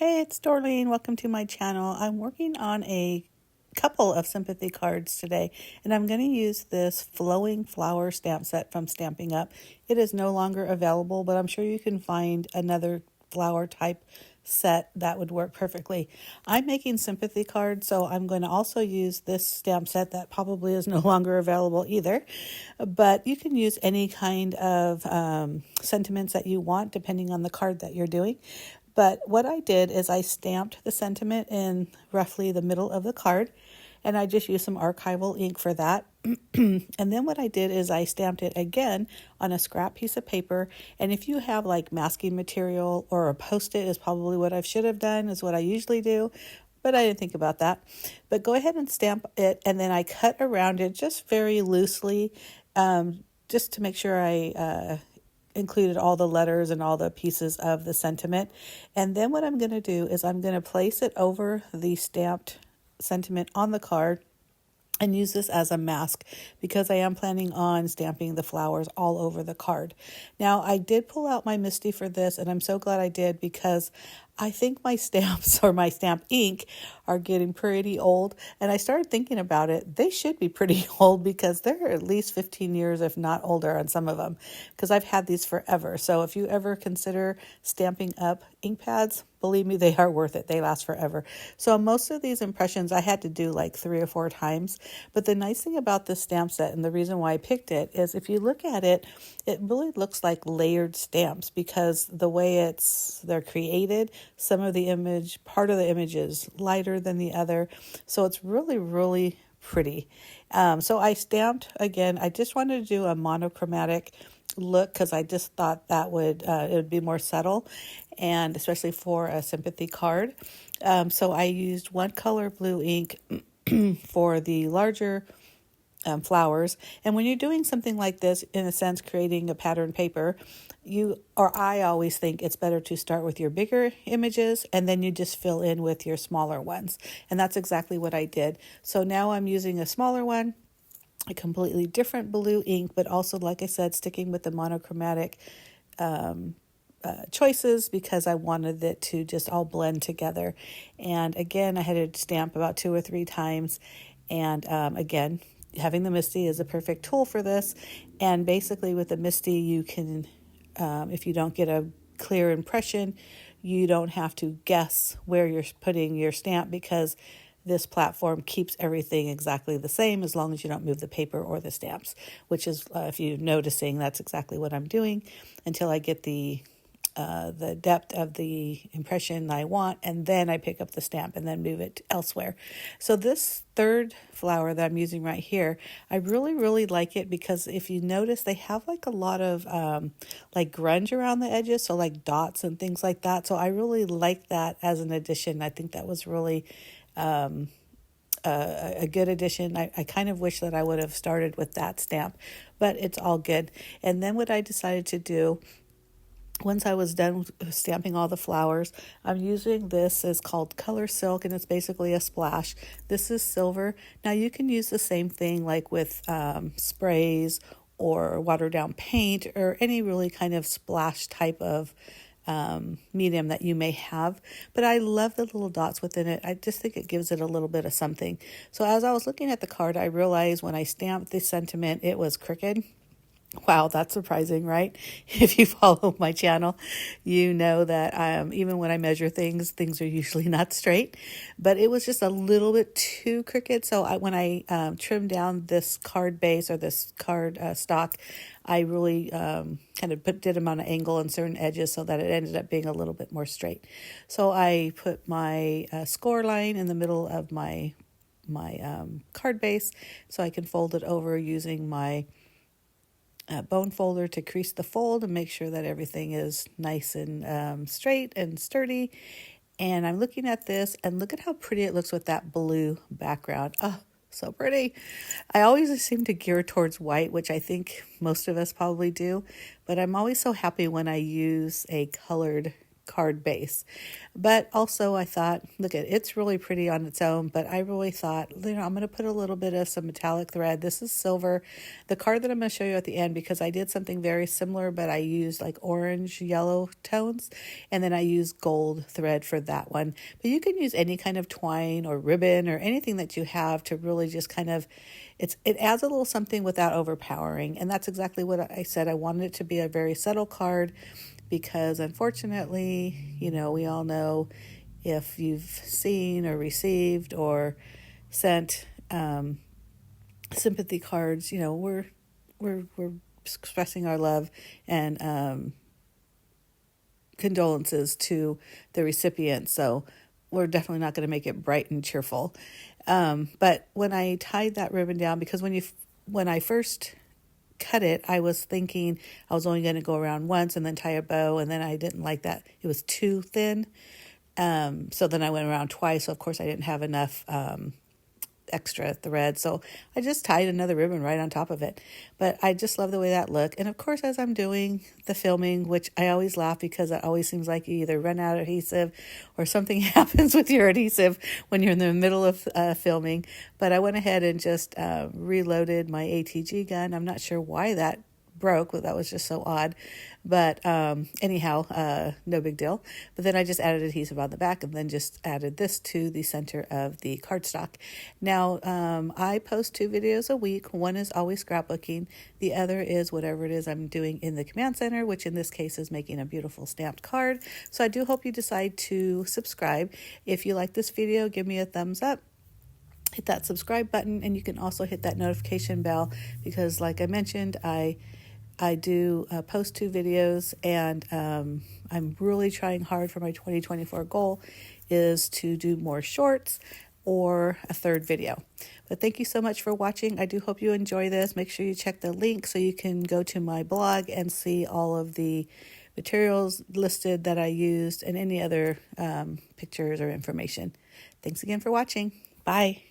Hey, it's Dorleen. Welcome to my channel. I'm working on a couple of sympathy cards today, and I'm going to use this flowing flower stamp set from Stamping Up. It is no longer available, but I'm sure you can find another flower type set that would work perfectly. I'm making sympathy cards, so I'm going to also use this stamp set that probably is no longer available either. But you can use any kind of sentiments that you want depending on the card that you're doing. But what I did is I stamped the sentiment in roughly the middle of the card, and I just used some archival ink for that. And then what I did is I stamped it again on a scrap piece of paper. And if you have like masking material or a Post-it is probably what I should have done, is what I usually do. But I didn't think about that. But go ahead and stamp it, and then I cut around it just very loosely, just to make sure I included all the letters and all the pieces of the sentiment. And then what I'm going to do is I'm going to place it over the stamped sentiment on the card and use this as a mask because I am planning on stamping the flowers all over the card. Now, I did pull out my MISTI for this, and I'm so glad I did because I think my stamps or my stamp ink are getting pretty old. And I started thinking about it. They should be pretty old because they're at least 15 years, if not older, on some of them, because I've had these forever. So if you ever consider Stamping Up ink pads, believe me, they are worth it. They last forever. So most of these impressions I had to do like 3 or 4 times. But the nice thing about this stamp set, and the reason why I picked it, is if you look at it, it really looks like layered stamps because the way they're created, some of the part of the image is lighter than the other. So it's really, really pretty. So I stamped again. I just wanted to do a monochromatic look because I just thought that it would be more subtle, and especially for a sympathy card. So I used one color blue ink for the larger flowers. And when you're doing something like this, in a sense, creating a pattern paper, I always think it's better to start with your bigger images and then you just fill in with your smaller ones. And that's exactly what I did. So now I'm using a smaller one, a completely different blue ink, but also, like I said, sticking with the monochromatic choices because I wanted it to just all blend together. And again, I had to stamp about 2 or 3 times. And again, having the MISTI is a perfect tool for this. And basically with the MISTI, you can, if you don't get a clear impression, you don't have to guess where you're putting your stamp because this platform keeps everything exactly the same as long as you don't move the paper or the stamps, which is, if you're noticing, that's exactly what I'm doing until I get the depth of the impression I want, and then I pick up the stamp and then move it elsewhere. So this third flower that I'm using right here, I really, really like it because if you notice, they have like a lot of like grunge around the edges, so like dots and things like that. So I really like that as an addition. I think that was really a good addition. I kind of wish that I would have started with that stamp, but it's all good. And then what I decided to do, once I was done stamping all the flowers, I'm using this. It's called Color Silk, and it's basically a splash. This is silver. Now you can use the same thing like with sprays or watered down paint or any really kind of splash type of medium that you may have. But I love the little dots within it. I just think it gives it a little bit of something. So as I was looking at the card, I realized when I stamped the sentiment, it was crooked. Wow, that's surprising, right? If you follow my channel, you know that even when I measure things are usually not straight. But it was just a little bit too crooked. So when I trimmed down this card base or this card stock, I really kind of did them on an angle on certain edges so that it ended up being a little bit more straight. So I put my score line in the middle of my card base so I can fold it over using my bone folder to crease the fold and make sure that everything is nice and straight and sturdy. And I'm looking at this and look at how pretty it looks with that blue background. Oh, so pretty. I always seem to gear towards white, which I think most of us probably do, but I'm always so happy when I use a colored card base. But also I thought, look, it's really pretty on its own, but I really thought, I'm going to put a little bit of some metallic thread. This is silver. The card that I'm going to show you at the end, because I did something very similar, but I used like orange, yellow tones, and then I used gold thread for that one. But you can use any kind of twine or ribbon or anything that you have to really just kind of, it adds a little something without overpowering. And that's exactly what I said. I wanted it to be a very subtle card, because unfortunately, we all know, if you've seen or received or sent sympathy cards, we're expressing our love and condolences to the recipient. So we're definitely not going to make it bright and cheerful. But when I tied that ribbon down, because when I first cut it, I was thinking I was only going to go around once and then tie a bow, and then I didn't like that. It was too thin. So then I went around twice. So of course I didn't have enough extra thread. So I just tied another ribbon right on top of it. But I just love the way that looked. And of course, as I'm doing the filming, which I always laugh because it always seems like you either run out of adhesive or something happens with your adhesive when you're in the middle of filming. But I went ahead and just reloaded my ATG gun. I'm not sure why that broke, but that was just so odd. But anyhow, no big deal. But then I just added adhesive on the back and then just added this to the center of the cardstock. Now, I post 2 videos a week. One is always scrapbooking. The other is whatever it is I'm doing in the command center, which in this case is making a beautiful stamped card. So I do hope you decide to subscribe. If you like this video, give me a thumbs up. Hit that subscribe button, and you can also hit that notification bell, because like I mentioned, I do post 2 videos, and I'm really trying hard for my 2024 goal is to do more shorts or a 3rd video. But thank you so much for watching. I do hope you enjoy this. Make sure you check the link so you can go to my blog and see all of the materials listed that I used and any other pictures or information. Thanks again for watching. Bye.